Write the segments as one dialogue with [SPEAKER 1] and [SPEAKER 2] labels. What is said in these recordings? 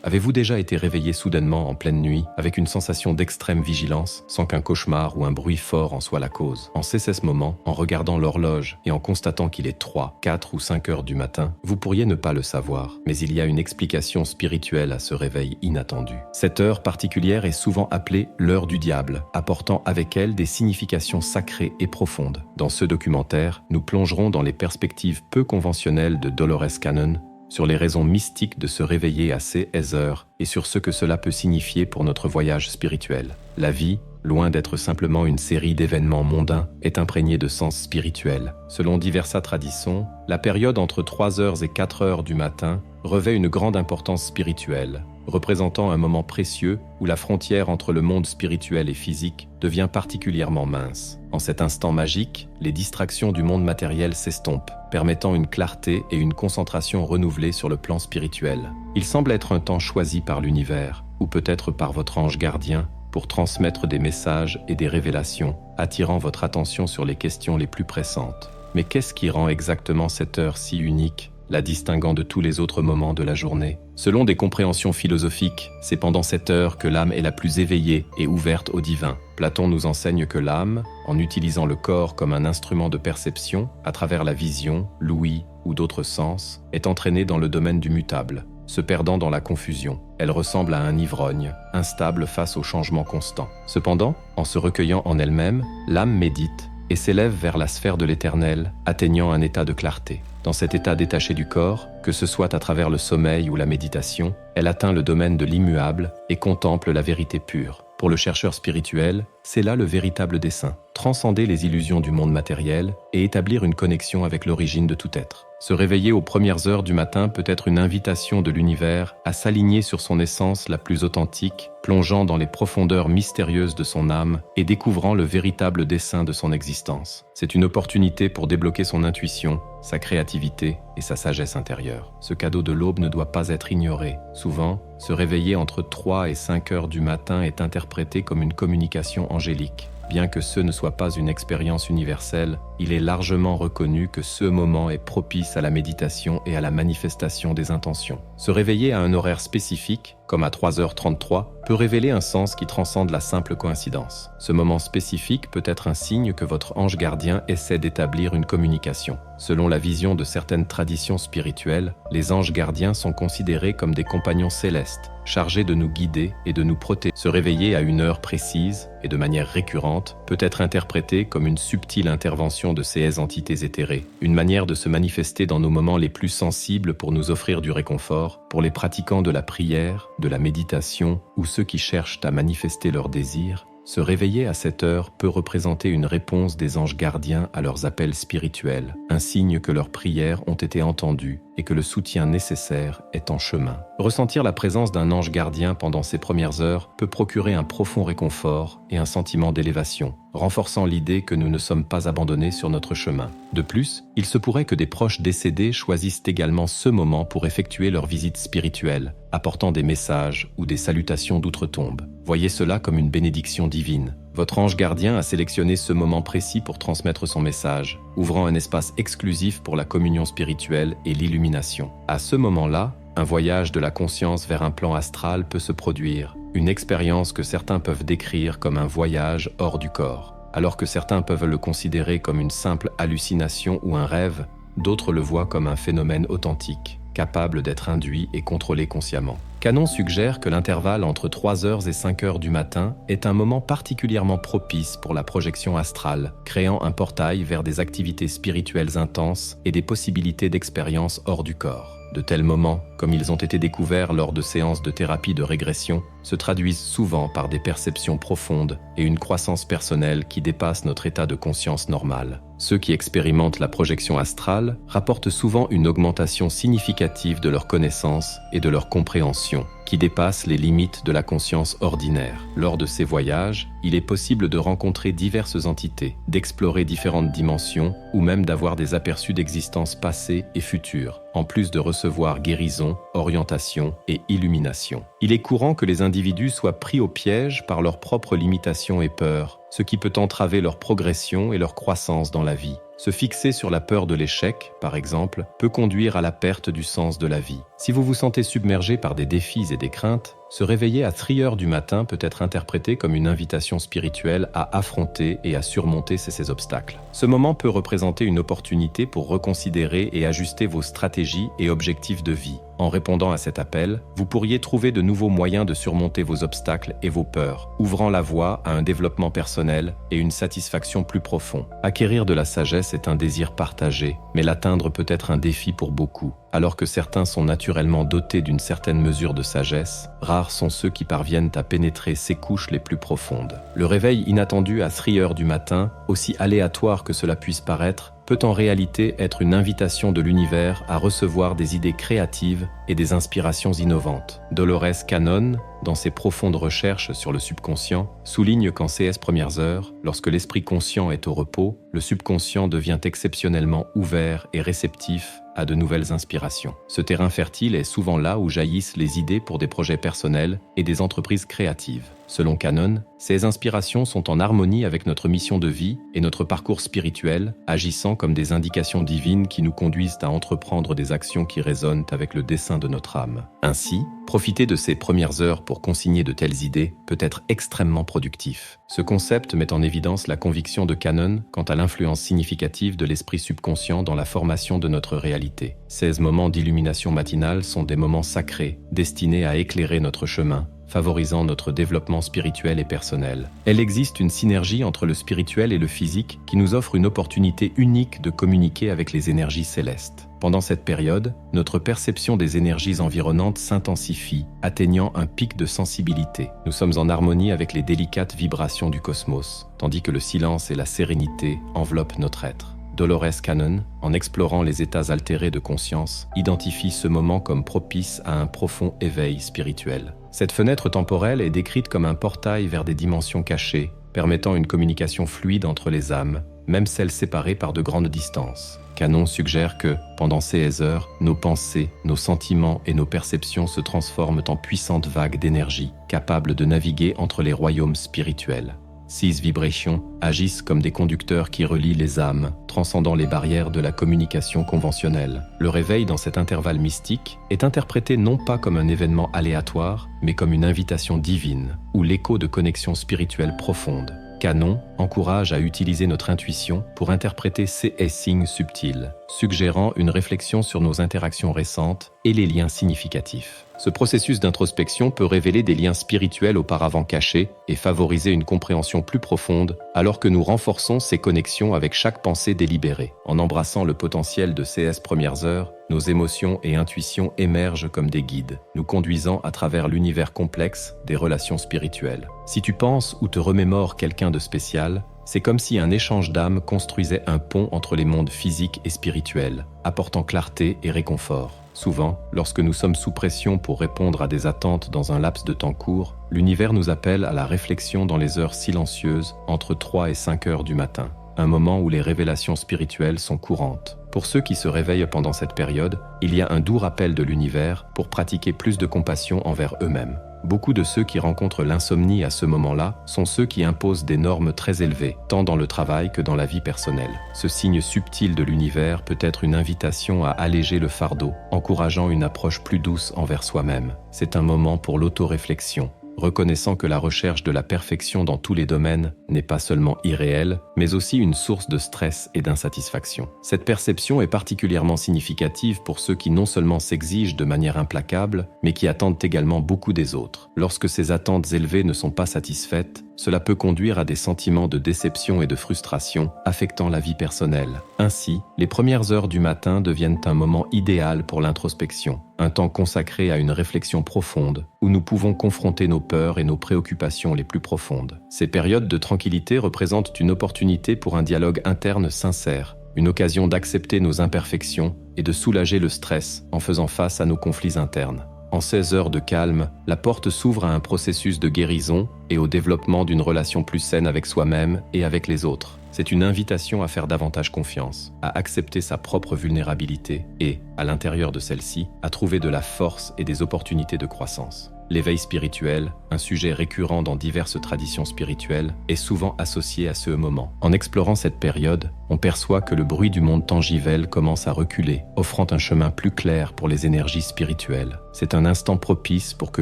[SPEAKER 1] Avez-vous déjà été réveillé soudainement en pleine nuit, avec une sensation d'extrême vigilance, sans qu'un cauchemar ou un bruit fort en soit la cause? En ce moment, en regardant l'horloge et en constatant qu'il est 3, 4 ou 5 heures du matin, vous pourriez ne pas le savoir, mais il y a une explication spirituelle à ce réveil inattendu. Cette heure particulière est souvent appelée l'heure du diable, apportant avec elle des significations sacrées et profondes. Dans ce documentaire, nous plongerons dans les perspectives peu conventionnelles de Dolores Cannon, sur les raisons mystiques de se réveiller à ces heures et sur ce que cela peut signifier pour notre voyage spirituel. La vie, loin d'être simplement une série d'événements mondains, est imprégnée de sens spirituel. Selon diverses traditions, la période entre 3 heures et 4 heures du matin revêt une grande importance spirituelle, représentant un moment précieux où la frontière entre le monde spirituel et physique devient particulièrement mince. En cet instant magique, les distractions du monde matériel s'estompent, permettant une clarté et une concentration renouvelée sur le plan spirituel. Il semble être un temps choisi par l'univers, ou peut-être par votre ange gardien, pour transmettre des messages et des révélations, attirant votre attention sur les questions les plus pressantes. Mais qu'est-ce qui rend exactement cette heure si unique, la distinguant de tous les autres moments de la journée? Selon des compréhensions philosophiques, c'est pendant cette heure que l'âme est la plus éveillée et ouverte au divin. Platon nous enseigne que l'âme, en utilisant le corps comme un instrument de perception, à travers la vision, l'ouïe ou d'autres sens, est entraînée dans le domaine du mutable, se perdant dans la confusion. Elle ressemble à un ivrogne, instable face aux changements constants. Cependant, en se recueillant en elle-même, l'âme médite et s'élève vers la sphère de l'éternel, atteignant un état de clarté. Dans cet état détaché du corps, que ce soit à travers le sommeil ou la méditation, elle atteint le domaine de l'immuable et contemple la vérité pure. Pour le chercheur spirituel, c'est là le véritable dessein, transcender les illusions du monde matériel et établir une connexion avec l'origine de tout être. Se réveiller aux premières heures du matin peut être une invitation de l'univers à s'aligner sur son essence la plus authentique, plongeant dans les profondeurs mystérieuses de son âme et découvrant le véritable dessein de son existence. C'est une opportunité pour débloquer son intuition, sa créativité et sa sagesse intérieure. Ce cadeau de l'aube ne doit pas être ignoré. Souvent, se réveiller entre 3 et 5 heures du matin est interprété comme une communication angélique. Bien que ce ne soit pas une expérience universelle, il est largement reconnu que ce moment est propice à la méditation et à la manifestation des intentions. Se réveiller à un horaire spécifique, comme à 3h33, peut révéler un sens qui transcende la simple coïncidence. Ce moment spécifique peut être un signe que votre ange gardien essaie d'établir une communication. Selon la vision de certaines traditions spirituelles, les anges gardiens sont considérés comme des compagnons célestes, chargés de nous guider et de nous protéger. Se réveiller à une heure précise et de manière récurrente peut être interprété comme une subtile intervention de ces entités éthérées, une manière de se manifester dans nos moments les plus sensibles pour nous offrir du réconfort, pour les pratiquants de la prière, de la méditation ou ceux qui cherchent à manifester leurs désirs. Se réveiller à cette heure peut représenter une réponse des anges gardiens à leurs appels spirituels, un signe que leurs prières ont été entendues et que le soutien nécessaire est en chemin. Ressentir la présence d'un ange gardien pendant ces premières heures peut procurer un profond réconfort et un sentiment d'élévation, renforçant l'idée que nous ne sommes pas abandonnés sur notre chemin. De plus, il se pourrait que des proches décédés choisissent également ce moment pour effectuer leur visite spirituelle, apportant des messages ou des salutations d'outre-tombe. Voyez cela comme une bénédiction divine. Votre ange gardien a sélectionné ce moment précis pour transmettre son message, ouvrant un espace exclusif pour la communion spirituelle et l'illumination. À ce moment-là, un voyage de la conscience vers un plan astral peut se produire, une expérience que certains peuvent décrire comme un voyage hors du corps. Alors que certains peuvent le considérer comme une simple hallucination ou un rêve, d'autres le voient comme un phénomène authentique, capable d'être induit et contrôlé consciemment. Cannon suggère que l'intervalle entre 3 heures et 5 heures du matin est un moment particulièrement propice pour la projection astrale, créant un portail vers des activités spirituelles intenses et des possibilités d'expériences hors du corps. De tels moments, comme ils ont été découverts lors de séances de thérapie de régression, se traduisent souvent par des perceptions profondes et une croissance personnelle qui dépasse notre état de conscience normal. Ceux qui expérimentent la projection astrale rapportent souvent une augmentation significative de leur connaissance et de leur compréhension, qui dépasse les limites de la conscience ordinaire. Lors de ces voyages, il est possible de rencontrer diverses entités, d'explorer différentes dimensions ou même d'avoir des aperçus d'existences passées et futures, en plus de recevoir guérison, orientation et illumination. Il est courant que les individus soient pris au piège par leurs propres limitations et peurs, ce qui peut entraver leur progression et leur croissance dans la vie. Se fixer sur la peur de l'échec, par exemple, peut conduire à la perte du sens de la vie. Si vous vous sentez submergé par des défis et des craintes, se réveiller à 3 heures du matin peut être interprété comme une invitation spirituelle à affronter et à surmonter ces obstacles. Ce moment peut représenter une opportunité pour reconsidérer et ajuster vos stratégies et objectifs de vie. En répondant à cet appel, vous pourriez trouver de nouveaux moyens de surmonter vos obstacles et vos peurs, ouvrant la voie à un développement personnel et une satisfaction plus profonde. Acquérir de la sagesse est un désir partagé, mais l'atteindre peut être un défi pour beaucoup. Alors que certains sont naturellement dotés d'une certaine mesure de sagesse, rares sont ceux qui parviennent à pénétrer ces couches les plus profondes. Le réveil inattendu à 3 heures du matin, aussi aléatoire que cela puisse paraître, peut en réalité être une invitation de l'univers à recevoir des idées créatives et des inspirations innovantes. Dolores Cannon, dans ses profondes recherches sur le subconscient, souligne qu'en ces premières heures, lorsque l'esprit conscient est au repos, le subconscient devient exceptionnellement ouvert et réceptif à de nouvelles inspirations. Ce terrain fertile est souvent là où jaillissent les idées pour des projets personnels et des entreprises créatives. Selon Cannon, ces inspirations sont en harmonie avec notre mission de vie et notre parcours spirituel, agissant comme des indications divines qui nous conduisent à entreprendre des actions qui résonnent avec le dessein de notre âme. Ainsi, profiter de ces premières heures pour consigner de telles idées peut être extrêmement productif. Ce concept met en évidence la conviction de Cannon quant à l'influence significative de l'esprit subconscient dans la formation de notre réalité. Ces moments d'illumination matinale sont des moments sacrés, destinés à éclairer notre chemin, favorisant notre développement spirituel et personnel. Il existe une synergie entre le spirituel et le physique qui nous offre une opportunité unique de communiquer avec les énergies célestes. Pendant cette période, notre perception des énergies environnantes s'intensifie, atteignant un pic de sensibilité. Nous sommes en harmonie avec les délicates vibrations du cosmos, tandis que le silence et la sérénité enveloppent notre être. Dolores Cannon, en explorant les états altérés de conscience, identifie ce moment comme propice à un profond éveil spirituel. Cette fenêtre temporelle est décrite comme un portail vers des dimensions cachées, permettant une communication fluide entre les âmes, même celles séparées par de grandes distances. Cannon suggère que, pendant ces heures, nos pensées, nos sentiments et nos perceptions se transforment en puissantes vagues d'énergie, capables de naviguer entre les royaumes spirituels. Ces vibrations agissent comme des conducteurs qui relient les âmes, transcendant les barrières de la communication conventionnelle. Le réveil dans cet intervalle mystique est interprété non pas comme un événement aléatoire, mais comme une invitation divine, ou l'écho de connexions spirituelles profondes. Cannon encourage à utiliser notre intuition pour interpréter ces signes subtils, suggérant une réflexion sur nos interactions récentes et les liens significatifs. Ce processus d'introspection peut révéler des liens spirituels auparavant cachés et favoriser une compréhension plus profonde alors que nous renforçons ces connexions avec chaque pensée délibérée. En embrassant le potentiel de ces premières heures, nos émotions et intuitions émergent comme des guides, nous conduisant à travers l'univers complexe des relations spirituelles. Si tu penses ou te remémores quelqu'un de spécial, c'est comme si un échange d'âmes construisait un pont entre les mondes physiques et spirituels, apportant clarté et réconfort. Souvent, lorsque nous sommes sous pression pour répondre à des attentes dans un laps de temps court, l'univers nous appelle à la réflexion dans les heures silencieuses entre 3 et 5 heures du matin, un moment où les révélations spirituelles sont courantes. Pour ceux qui se réveillent pendant cette période, il y a un doux rappel de l'univers pour pratiquer plus de compassion envers eux-mêmes. Beaucoup de ceux qui rencontrent l'insomnie à ce moment-là sont ceux qui imposent des normes très élevées, tant dans le travail que dans la vie personnelle. Ce signe subtil de l'univers peut être une invitation à alléger le fardeau, encourageant une approche plus douce envers soi-même. C'est un moment pour l'autoréflexion, reconnaissant que la recherche de la perfection dans tous les domaines n'est pas seulement irréelle, mais aussi une source de stress et d'insatisfaction. Cette perception est particulièrement significative pour ceux qui non seulement s'exigent de manière implacable, mais qui attendent également beaucoup des autres. Lorsque ces attentes élevées ne sont pas satisfaites, cela peut conduire à des sentiments de déception et de frustration, affectant la vie personnelle. Ainsi, les premières heures du matin deviennent un moment idéal pour l'introspection, un temps consacré à une réflexion profonde, où nous pouvons confronter nos peurs et nos préoccupations les plus profondes. Ces périodes de tranquillité représentent une opportunité pour un dialogue interne sincère, une occasion d'accepter nos imperfections et de soulager le stress en faisant face à nos conflits internes. En 16 heures de calme, la porte s'ouvre à un processus de guérison et au développement d'une relation plus saine avec soi-même et avec les autres. C'est une invitation à faire davantage confiance, à accepter sa propre vulnérabilité et, à l'intérieur de celle-ci, à trouver de la force et des opportunités de croissance. L'éveil spirituel, un sujet récurrent dans diverses traditions spirituelles, est souvent associé à ce moment. En explorant cette période, on perçoit que le bruit du monde tangible commence à reculer, offrant un chemin plus clair pour les énergies spirituelles. C'est un instant propice pour que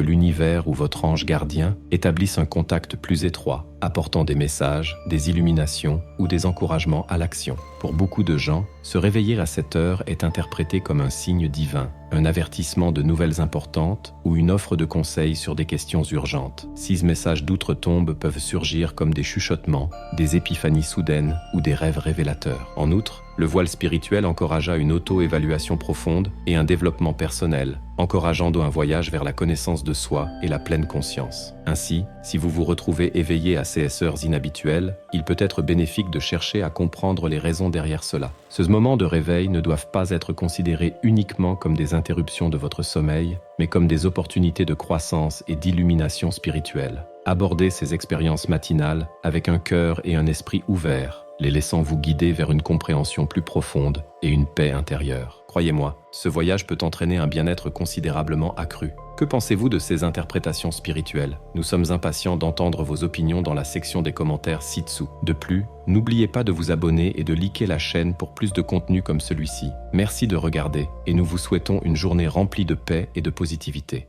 [SPEAKER 1] l'univers ou votre ange gardien établisse un contact plus étroit, apportant des messages, des illuminations ou des encouragements à l'action. Pour beaucoup de gens, se réveiller à cette heure est interprété comme un signe divin, un avertissement de nouvelles importantes ou une offre de conseils sur des questions urgentes. Ces messages d'outre-tombe peuvent surgir comme des chuchotements, des épiphanies soudaines ou des rêves révélateurs. En outre, le voile spirituel encouragea une auto-évaluation profonde et un développement personnel, encourageant un voyage vers la connaissance de soi et la pleine conscience. Ainsi, si vous vous retrouvez éveillé à ces heures inhabituelles, il peut être bénéfique de chercher à comprendre les raisons derrière cela. Ces moments de réveil ne doivent pas être considérés uniquement comme des interruptions de votre sommeil, mais comme des opportunités de croissance et d'illumination spirituelle. Abordez ces expériences matinales avec un cœur et un esprit ouverts, les laissant vous guider vers une compréhension plus profonde et une paix intérieure. Croyez-moi, ce voyage peut entraîner un bien-être considérablement accru. Que pensez-vous de ces interprétations spirituelles? Nous sommes impatients d'entendre vos opinions dans la section des commentaires ci-dessous. De plus, n'oubliez pas de vous abonner et de liker la chaîne pour plus de contenu comme celui-ci. Merci de regarder et nous vous souhaitons une journée remplie de paix et de positivité.